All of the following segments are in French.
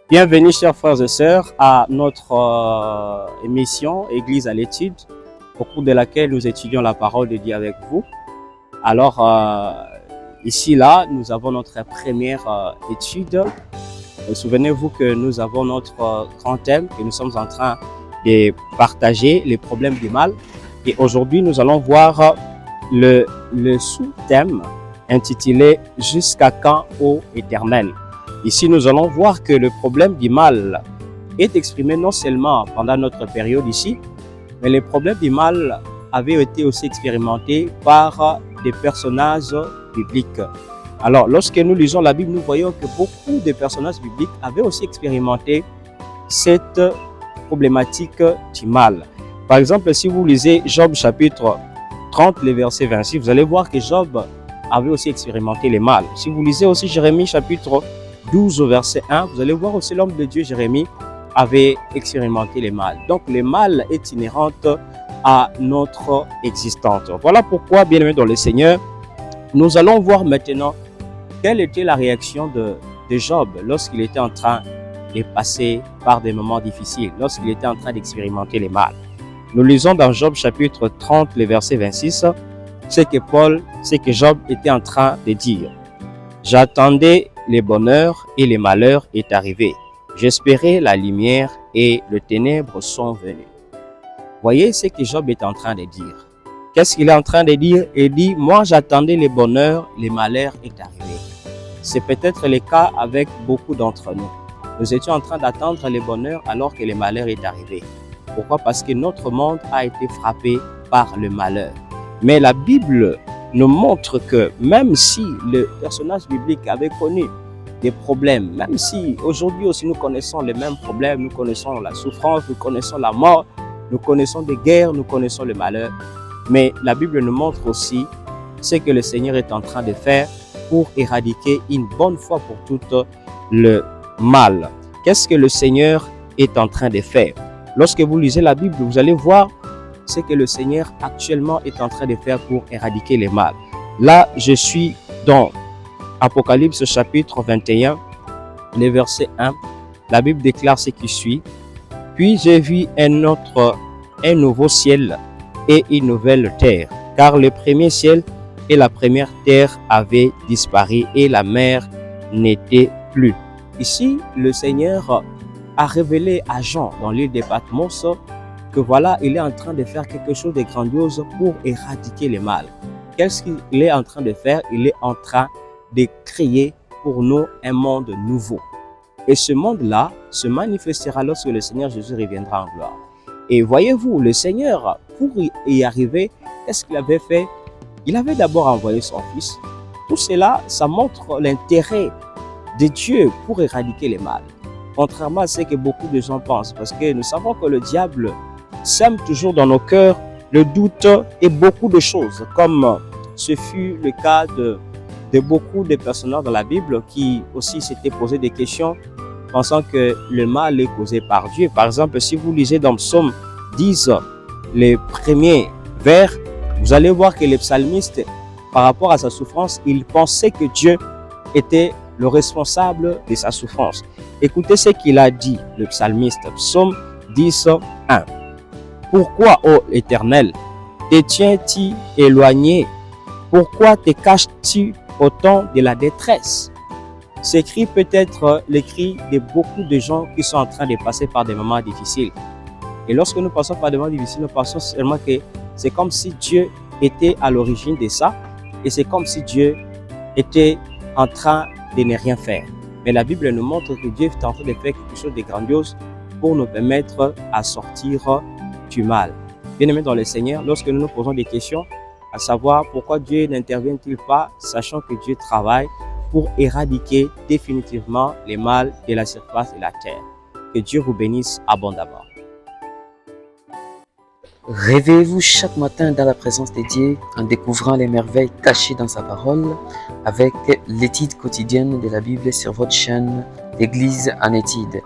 Bienvenue chers frères et sœurs à notre émission Église à l'étude, au cours de laquelle nous étudions la parole de Dieu avec vous. Alors ici là, nous avons notre première étude. Souvenez-vous que nous avons notre grand thème que nous sommes en train de partager, les problèmes du mal. Et aujourd'hui, nous allons voir le sous-thème intitulé « Jusqu'à quand, ô Éternel ?» Ici, nous allons voir que le problème du mal est exprimé non seulement pendant notre période ici, mais les problèmes du mal avaient été aussi expérimentés par des personnages bibliques. Alors, lorsque nous lisons la Bible, nous voyons que beaucoup de personnages bibliques avaient aussi expérimenté cette problématique du mal. Par exemple, si vous lisez Job chapitre 30, le verset 26, vous allez voir que Job avait aussi expérimenté le mal. Si vous lisez aussi Jérémie chapitre 12 au verset 1, vous allez voir aussi l'homme de Dieu Jérémie avait expérimenté le mal. Donc le mal est inhérent à notre existence. Voilà pourquoi, bien-aimés dans le Seigneur, nous allons voir maintenant quelle était la réaction de Job lorsqu'il était en train de passer par des moments difficiles, lorsqu'il était en train d'expérimenter le mal. Nous lisons dans Job chapitre 30, le verset 26, c'est que Job était en train de dire. J'attendais le bonheur et le malheur est arrivé. J'espérais la lumière et les ténèbres sont venues. Voyez ce que Job est en train de dire. Qu'est-ce qu'il est en train de dire? Il dit, moi j'attendais le bonheur, le malheur est arrivé. C'est peut-être le cas avec beaucoup d'entre nous. Nous étions en train d'attendre le bonheur alors que le malheur est arrivé. Pourquoi? Parce que notre monde a été frappé par le malheur. Mais la Bible nous montre que même si le personnage biblique avait connu des problèmes, même si aujourd'hui aussi nous connaissons les mêmes problèmes, nous connaissons la souffrance, nous connaissons la mort, nous connaissons des guerres, nous connaissons le malheur, mais la Bible nous montre aussi ce que le Seigneur est en train de faire pour éradiquer une bonne fois pour toutes le mal. Qu'est-ce que le Seigneur est en train de faire? Lorsque vous lisez la Bible, vous allez voir ce que le Seigneur actuellement est en train de faire pour éradiquer le mal. Là, je suis dans Apocalypse chapitre 21, le verset 1. La Bible déclare ce qui suit. Puis j'ai vu un nouveau ciel et une nouvelle terre, car le premier ciel et la première terre avaient disparu et la mer n'était plus. Ici, le Seigneur a révélé à Jean dans l'île de Patmos que voilà, il est en train de faire quelque chose de grandiose pour éradiquer le mal. Qu'est-ce qu'il est en train de faire? Il est en train de créer pour nous un monde nouveau. Et ce monde-là se manifestera lorsque le Seigneur Jésus reviendra en gloire. Et voyez-vous, le Seigneur, pour y arriver, qu'est-ce qu'il avait fait? Il avait d'abord envoyé son Fils. Tout cela, ça montre l'intérêt de Dieu pour éradiquer le mal. Contrairement à ce que beaucoup de gens pensent, parce que nous savons que le diable sème toujours dans nos cœurs le doute et beaucoup de choses, comme ce fut le cas de beaucoup de personnages dans la Bible qui aussi s'étaient posé des questions pensant que le mal est causé par Dieu. Par exemple, si vous lisez dans Psaume 10, les premiers vers, vous allez voir que le psalmiste, par rapport à sa souffrance, il pensait que Dieu était le responsable de sa souffrance. Écoutez ce qu'il a dit, le psalmiste, Psaume 10, 1. Pourquoi, ô Éternel, te tiens-tu éloigné? Pourquoi te caches-tu au temps de la détresse? Ce cri peut être le cri de beaucoup de gens qui sont en train de passer par des moments difficiles. Et lorsque nous passons par des moments difficiles, nous pensons seulement que c'est comme si Dieu était à l'origine de ça et c'est comme si Dieu était en train de ne rien faire. Mais la Bible nous montre que Dieu est en train de faire quelque chose de grandiose pour nous permettre à sortir du mal. Bien-aimés dans le Seigneur, lorsque nous nous posons des questions, à savoir pourquoi Dieu n'intervient-il pas, sachant que Dieu travaille pour éradiquer définitivement les mal de la surface de la terre. Que Dieu vous bénisse abondamment. Réveillez-vous chaque matin dans la présence de Dieu en découvrant les merveilles cachées dans sa parole avec l'étude quotidienne de la Bible sur votre chaîne d'Église en étude.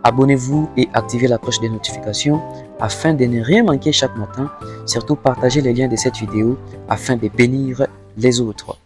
Abonnez-vous et activez la cloche des notifications afin de ne rien manquer chaque matin. Surtout partagez les liens de cette vidéo afin de bénir les autres.